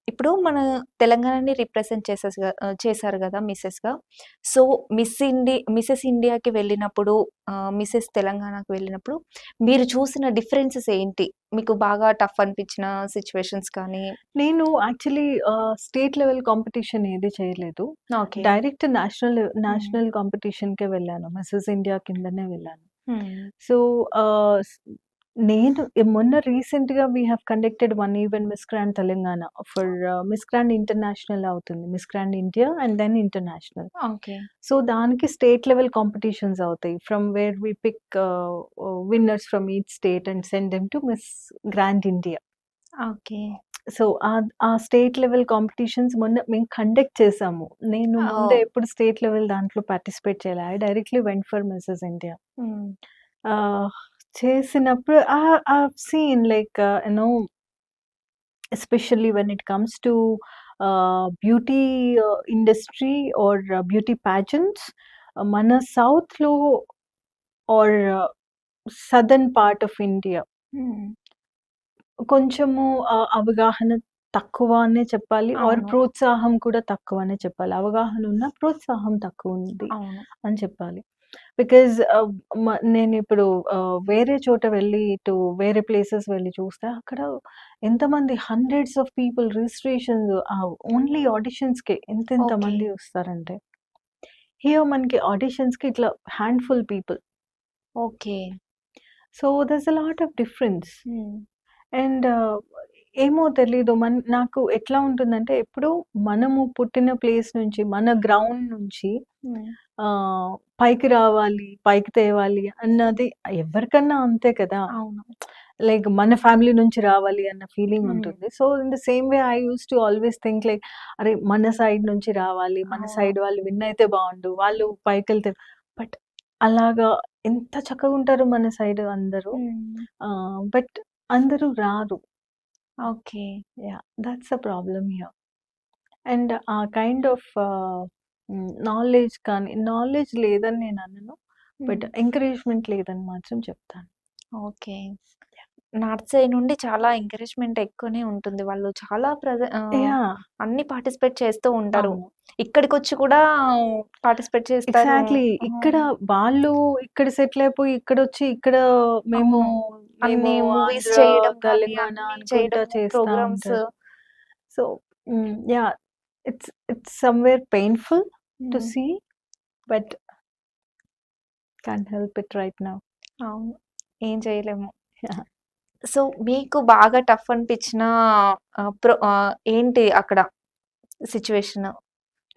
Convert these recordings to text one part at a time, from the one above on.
ఇప్పుడు మన తెలంగాణని రిప్రజెంట్ చేశారు గదా! మిసెస్‌గా. సో, మిసెస్ ఇండియాకి వెళ్ళినప్పుడు మిసెస్ తెలంగాణకి వెళ్ళినప్పుడు మీరు చూసిన డిఫరెన్సెస్ ఏంటి? మీకు బాగా టఫ్ అనిపించిన సిట్యుయేషన్స్ కానీ నేను యాక్చువల్లీ స్టేట్ లెవెల్ కాంపిటీషన్ ఏది చేయలేదు. ఓకే. డైరెక్ట్ హ్మ్. నేషనల్ కాంపిటీషన్‌కే వెళ్ళాను. మిసెస్ ఇండియా కిందనే వెళ్ళాను. హ్మ్. సో, ఆహ్, స్ నేను మొన్న రీసెంట్‌గా we have conducted one event miss grand Telangana for miss grand international అవుతుంది. Miss grand India and then international. Okay. So, దానికి స్టేట్ లెవెల్ కాంపిటీషన్స్ అవుతాయి. From where we pick winners from each state and send them to miss grand India. Okay. So, ఆ state level competitions మొన్న మేము conduct చేసాము. నేను ముందే oh! ఎప్పుడు state level దాంట్లో పార్టిసిపేట్ చేయలే. I directly went for Mrs India. హ్మ్. ఆహ్, చేసినప్పుడు I've seen like especially when it comes to beauty industry or beauty pageants మన సౌత్‌లో or southern part of India hmm. కొంచెము అవగాహన తక్కువ అనే చెప్పాలి. ఆర్ అవును. ప్రోత్సాహం కూడా తక్కువనే చెప్పాలి. అవగాహన ఉన్న ప్రోత్సాహం తక్కువుంది అవును. అని చెప్పాలి. బికాజ్ నేనిప్పుడు వేరే చోట వెళ్ళి ఇటు వేరే ప్లేసెస్ వెళ్ళి చూస్తే అక్కడ ఎంతమంది hundreds of people registrations only ఆడిషన్స్‌కే ఎంతెంత ఓకే. మంది వస్తారంటే. హియర్ మనకి ఆడిషన్స్‌కి ఇట్లా handful people. Okay. So, there's a lot of difference. Hmm. And ఏమో తెలీదు. నాకు ఎట్లా ఉంటుందంటే, ఎప్పుడూ మనము పుట్టిన ప్లేస్ నుంచి, మన గ్రౌండ్ నుంచి హ్మ్. పైకి రావాలి, పైకి తేవాలి అన్నది ఎవరికన్నా అంతే కదా! అవును. లైక్ మన ఫ్యామిలీ నుంచి రావాలి అన్న ఫీలింగ్ హ్మ్. ఉంటుంది. So, in the same way I used to always think like అరే! మన సైడ్ నుంచి రావాలి. మన అవును. సైడ్ వాళ్ళు విన్ అయితే బావుండు. వాళ్ళు పైకెళ్తే బట్ అలాగా ఎంత చక్కగుంటారు మన సైడ్ అందరూ. హ్మ్. బట్ అందరూ రారు. Okay. Yeah! That's the problem here. And ఆ కైండ్ ఆఫ్ నాలెడ్జ్ కానీ నాలెడ్జ్ లేదని నేననను. హ్మ్. బట్ ఎంకరేజ్‌మెంట్ లేదని మాత్రం చెప్తాను. ఓకే. నార్త్ సైడ్ నుండి చాలా ఎంకరేజ్‌మెంట్ ఎక్కువనే ఉంటుంది. వాళ్ళు చాలా యాహ్! అన్నీ పార్టిసిపేట్ చేస్తూ ఉంటారు. అవును. ఇక్కడికొచ్చి కూడా పార్టిసిపేట్ చేస్తారు. ఎగ్జాక్ట్‌లీ. ఇక్కడ హ్మ్. వాళ్ళు ఇక్కడ సెటిల్ అయిపోయి ఇక్కడొచ్చి ఇక్కడ మేము, అవును. మేము అన్ని మూవీస్ ఆంధ్ర, చేయడం గానీ, తెలంగాణ అన్నీ అనుకుంటా చేయడము, చేస్తా ప్రోగ్రామ్స్. ఉంటారు. So, yeah! It's somewhere painful to hmm. See but can't help it right now. అవును. ఏం చేయలేము. యాహ్! సో, మీకు బాగా టఫ్ అనిపించిన ఏంటి అక్కడ సిట్యుయేషన్?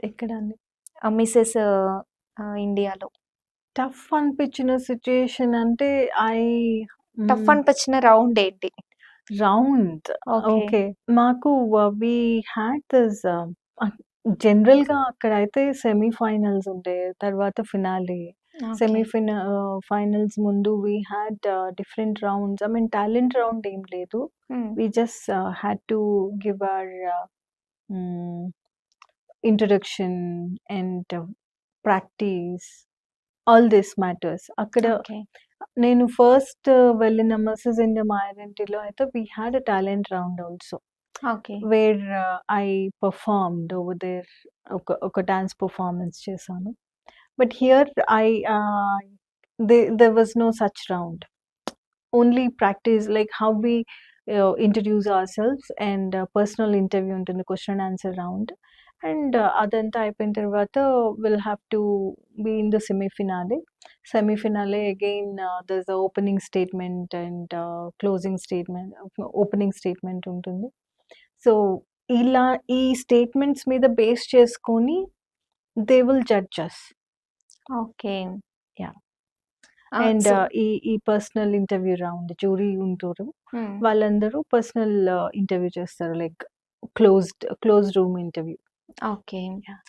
ఎక్కడ అండి? మిసెస్ ఇండియాలో. టఫ్ అనిపించిన సిట్యుయేషన్ అంటే ఐ టఫ్ హ్మ్. అనిపించిన రౌండ్ ఏంటి? రౌండ్. ఓకే. ఓకే. మాకు వి హాడ్ దిస్ జనరల్‌గా అక్కడైతే సెమీ ఫైనల్స్ ఉండే. తర్వాత ఫినాలే. ఓకే. ఫైనల్స్ ముందు we had different rounds. I mean talent round ఏం లేదు. Hmm. We just had to give our hmm, introduction and practice. All this matters. అక్కడ okay. నేను ఫస్ట్ వెళ్ళిన మిసెస్ ఇండియా మా ఐడెంటిటీలో అయితే we had a talent round also. Okay. Where I performed over there ఒక dance performance చేశాను. But here I there was no such round. Only practice like how we introduce ourselves and personal interview ఉంటుంది. Question and answer round. And అదంతా అయిపోయిన తర్వాత will have to be in the semi finale. Semi finale again there's a opening statement and closing statement opening statement ఉంటుంది. So, ఇలా ఈ statements మీద base చేసుకొని they will judge us. Okay. Yeah! And so ఈ personal interview round jury ఉంటారు. Hmm. వాళ్ళందరూ personal interview చేస్తారు. Like closed room interview. Okay. Yeah!